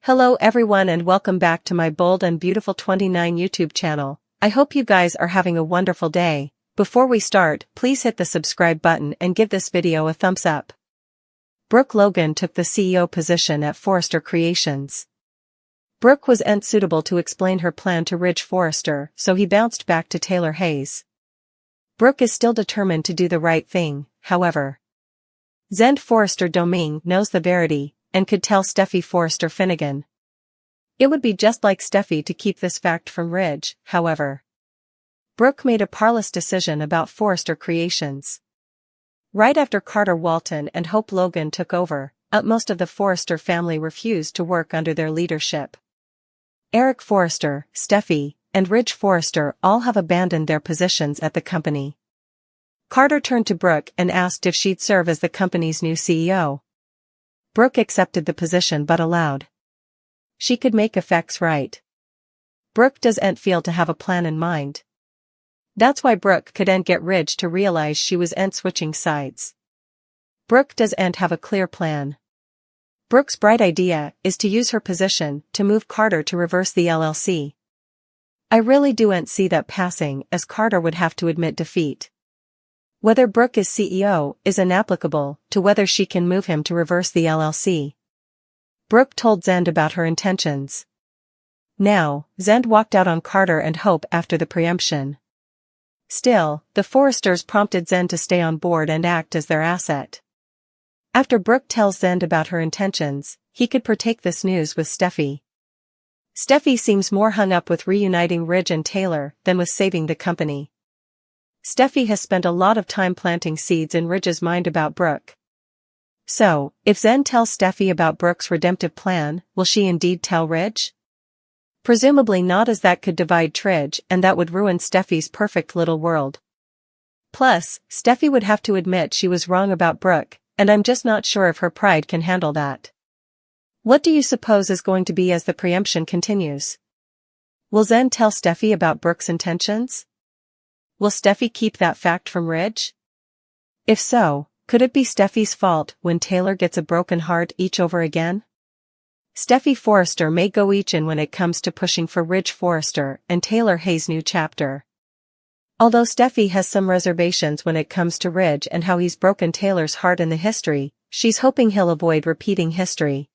Hello everyone and welcome back to my Bold and Beautiful 29 YouTube channel. I hope you guys are having a wonderful day. Before we start, please hit the subscribe button and give this video a thumbs up. Brook Logan took the CEO position at Forrester Creations. Brook was unsuitable to explain her plan to Ridge Forrester, so he bounced back to Taylor Hayes. Brook is still determined to do the right thing, however. Zend Forrester Doming knows the verity, and could tell Steffy Forrester Finnegan. It would be just like Steffy to keep this fact from Ridge, however. Brook made a parlous decision about Forrester Creations. Right after Carter Walton and Hope Logan took over, most of the Forrester family refused to work under their leadership. Eric Forrester, Steffy, and Ridge Forrester all have abandoned their positions at the company. Carter turned to Brook and asked if she'd serve as the company's new CEO. Brook accepted the position but allowed. She could make effects right. Brook doesn't feel to have a plan in mind. That's why Brook couldn't get Ridge to realize she was switching sides. Brook doesn't have a clear plan. Brook's bright idea is to use her position to move Carter to reverse the LLC. I really don't see that passing, as Carter would have to admit defeat. Whether Brook is CEO is inapplicable to whether she can move him to reverse the LLC. Brook told Zend about her intentions. Now, Zend walked out on Carter and Hope after the preemption. Still, the Forresters prompted Zend to stay on board and act as their asset. After Brook tells Zend about her intentions, he could partake this news with Steffy. Steffy seems more hung up with reuniting Ridge and Taylor than with saving the company. Steffy has spent a lot of time planting seeds in Ridge's mind about Brook. So, if Zend tells Steffy about Brook's redemptive plan, will she indeed tell Ridge? Presumably not, as that could divide Ridge and that would ruin Steffy's perfect little world. Plus, Steffy would have to admit she was wrong about Brook, and I'm just not sure if her pride can handle that. What do you suppose is going to be as the preemption continues? Will Zend tell Steffy about Brook's intentions? Will Steffy keep that fact from Ridge? If so, could it be Steffy's fault when Taylor gets a broken heart each over again? Steffy Forrester may go each in when it comes to pushing for Ridge Forrester and Taylor Hayes' new chapter. Although Steffy has some reservations when it comes to Ridge and how he's broken Taylor's heart in the history, she's hoping he'll avoid repeating history.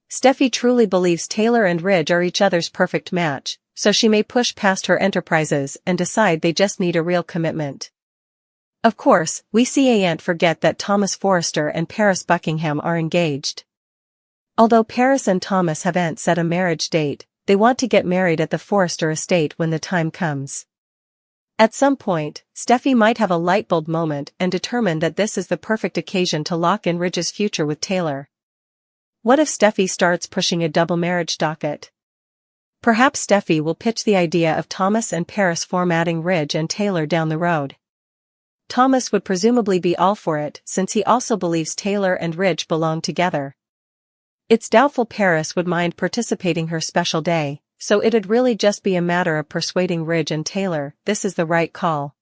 Steffy truly believes Taylor and Ridge are each other's perfect match, so she may push past her enterprises and decide they just need a real commitment. Of course, we can't forget that Thomas Forrester and Paris Buckingham are engaged. Although Paris and Thomas haven't set a marriage date, they want to get married at the Forrester estate when the time comes. At some point, Steffy might have a lightbulb moment and determine that this is the perfect occasion to lock in Ridge's future with Taylor. What if Steffy starts pushing a double marriage docket? Perhaps Steffy will pitch the idea of Thomas and Paris formatting Ridge and Taylor down the road. Thomas would presumably be all for it, since he also believes Taylor and Ridge belong together. It's doubtful Paris would mind participating her special day, so it'd really just be a matter of persuading Ridge and Taylor this is the right call.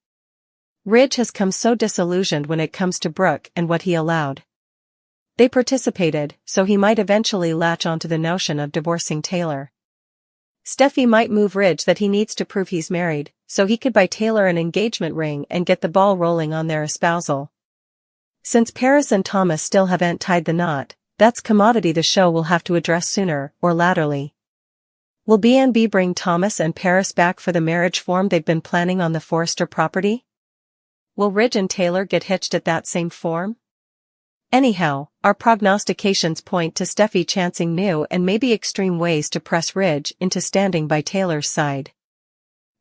Ridge has come so disillusioned when it comes to Brook and what he allowed. They participated, so he might eventually latch onto the notion of divorcing Taylor. Steffy might move Ridge that he needs to prove he's married, so he could buy Taylor an engagement ring and get the ball rolling on their espousal. Since Paris and Thomas still haven't tied the knot, that's commodity the show will have to address sooner or laterly. Will B&B bring Thomas and Paris back for the marriage form they've been planning on the Forrester property? Will Ridge and Taylor get hitched at that same form? Anyhow, our prognostications point to Steffy chancing new and maybe extreme ways to press Ridge into standing by Taylor's side.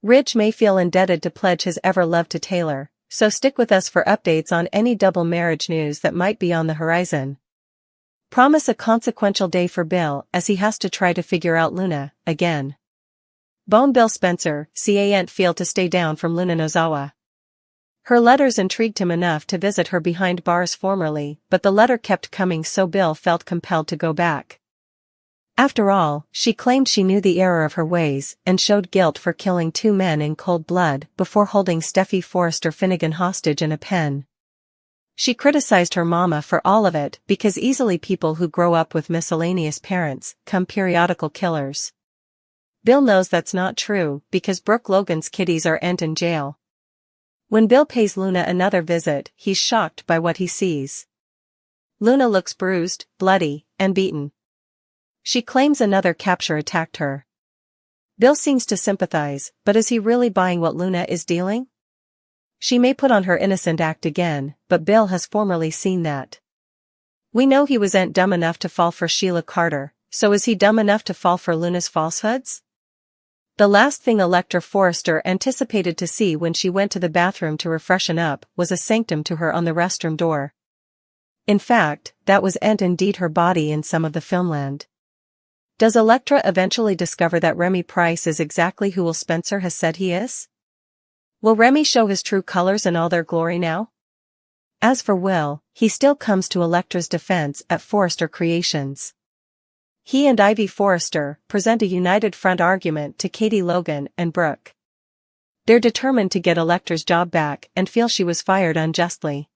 Ridge may feel indebted to pledge his ever love to Taylor, so stick with us for updates on any double marriage news that might be on the horizon. Promise a consequential day for Bill as he has to try to figure out Luna again. Bone Bill Spencer can't feel to stay down from Luna Nozawa. Her letters intrigued him enough to visit her behind bars formerly, but the letter kept coming, so Bill felt compelled to go back. After all, she claimed she knew the error of her ways and showed guilt for killing 2 men in cold blood before holding Steffy Forrester Finnegan hostage in a pen. She criticized her mama for all of it because easily people who grow up with miscellaneous parents come periodical killers. Bill knows that's not true because Brook Logan's kiddies are in jail. When Bill pays Luna another visit, he's shocked by what he sees. Luna looks bruised, bloody, and beaten. She claims another capture attacked her. Bill seems to sympathize, but is he really buying what Luna is dealing? She may put on her innocent act again, but Bill has formerly seen that. We know he wasn't dumb enough to fall for Sheila Carter, so is he dumb enough to fall for Luna's falsehoods? The last thing Electra Forrester anticipated to see when she went to the bathroom to refreshen up was a sanctum to her on the restroom door. In fact, that was indeed her body in some of the filmland. Does Electra eventually discover that Remy Price is exactly who Will Spencer has said he is? Will Remy show his true colors in all their glory now? As for Will, he still comes to Electra's defense at Forrester Creations. He and Ivy Forrester present a united front argument to Katie Logan and Brook. They're determined to get Electra's job back and feel she was fired unjustly.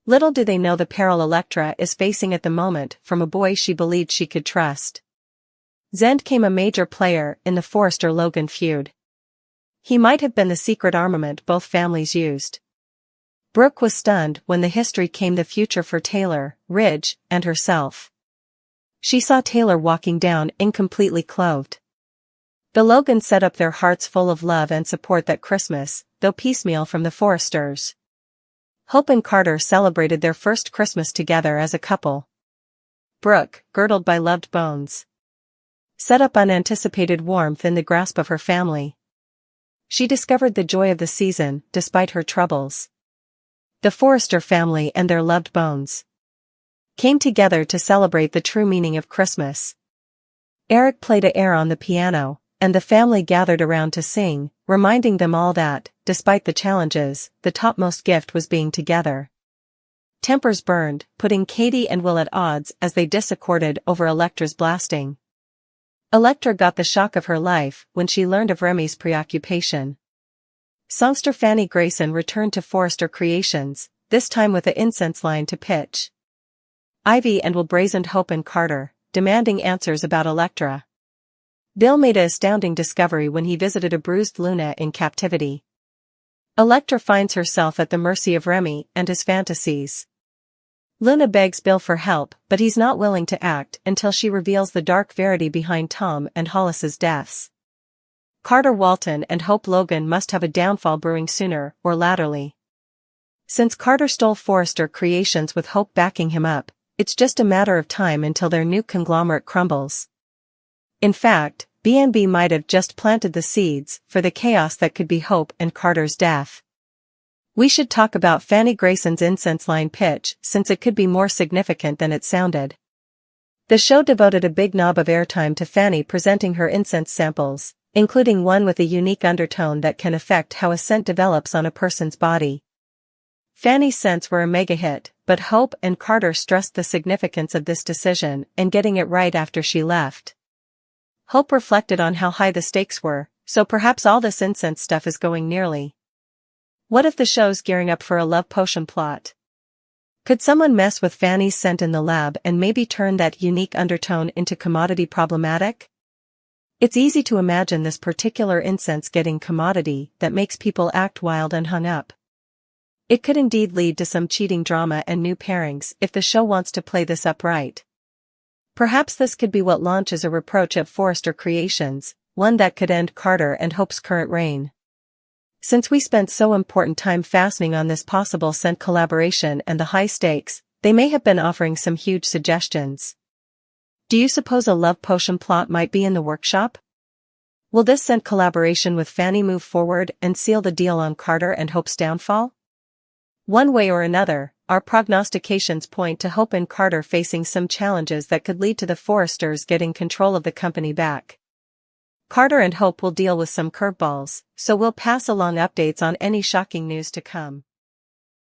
Little do they know the peril Electra is facing at the moment from a boy she believed she could trust. Zend came a major player in the Forrester-Logan feud. He might have been the secret armament both families used. Brook was stunned when the history came the future for Taylor, Ridge, and herself. She saw Taylor walking down incompletely clothed. The Logans set up their hearts full of love and support that Christmas, though piecemeal from the Forresters. Hope and Carter celebrated their first Christmas together as a couple. Brook, girdled by loved bones, set up unanticipated warmth in the grasp of her family. She discovered the joy of the season, despite her troubles. The Forrester family and their loved bones came together to celebrate the true meaning of Christmas. Eric played a air on the piano, and the family gathered around to sing, reminding them all that, despite the challenges, the topmost gift was being together. Tempers burned, putting Katie and Will at odds as they disaccorded over Electra's blasting. Electra got the shock of her life when she learned of Remy's preoccupation. Songster Fanny Grayson returned to Forrester Creations, this time with an incense line to pitch. Ivy and Will brazened Hope and Carter, demanding answers about Electra. Bill made an astounding discovery when he visited a bruised Luna in captivity. Electra finds herself at the mercy of Remy and his fantasies. Luna begs Bill for help, but he's not willing to act until she reveals the dark verity behind Tom and Hollis's deaths. Carter Walton and Hope Logan must have a downfall brewing sooner or laterally. Since Carter stole Forrester Creations with Hope backing him up, it's just a matter of time until their new conglomerate crumbles. In fact, B&B might have just planted the seeds for the chaos that could be Hope and Carter's death. We should talk about Fanny Grayson's incense line pitch since it could be more significant than it sounded. The show devoted a big knob of airtime to Fanny presenting her incense samples, including one with a unique undertone that can affect how a scent develops on a person's body. Fanny's scents were a mega hit, but Hope and Carter stressed the significance of this decision and getting it right after she left. Hope reflected on how high the stakes were, so perhaps all this incense stuff is going nearly. What if the show's gearing up for a love potion plot? Could someone mess with Fanny's scent in the lab and maybe turn that unique undertone into commodity problematic? It's easy to imagine this particular incense getting commodity that makes people act wild and hung up. It could indeed lead to some cheating drama and new pairings if the show wants to play this up right. Perhaps this could be what launches a reproach at Forrester Creations, one that could end Carter and Hope's current reign. Since we spent so important time fastening on this possible scent collaboration and the high stakes, they may have been offering some huge suggestions. Do you suppose a love potion plot might be in the workshop? Will this scent collaboration with Fanny move forward and seal the deal on Carter and Hope's downfall? One way or another, our prognostications point to Hope and Carter facing some challenges that could lead to the Forresters getting control of the company back. Carter and Hope will deal with some curveballs, so we'll pass along updates on any shocking news to come.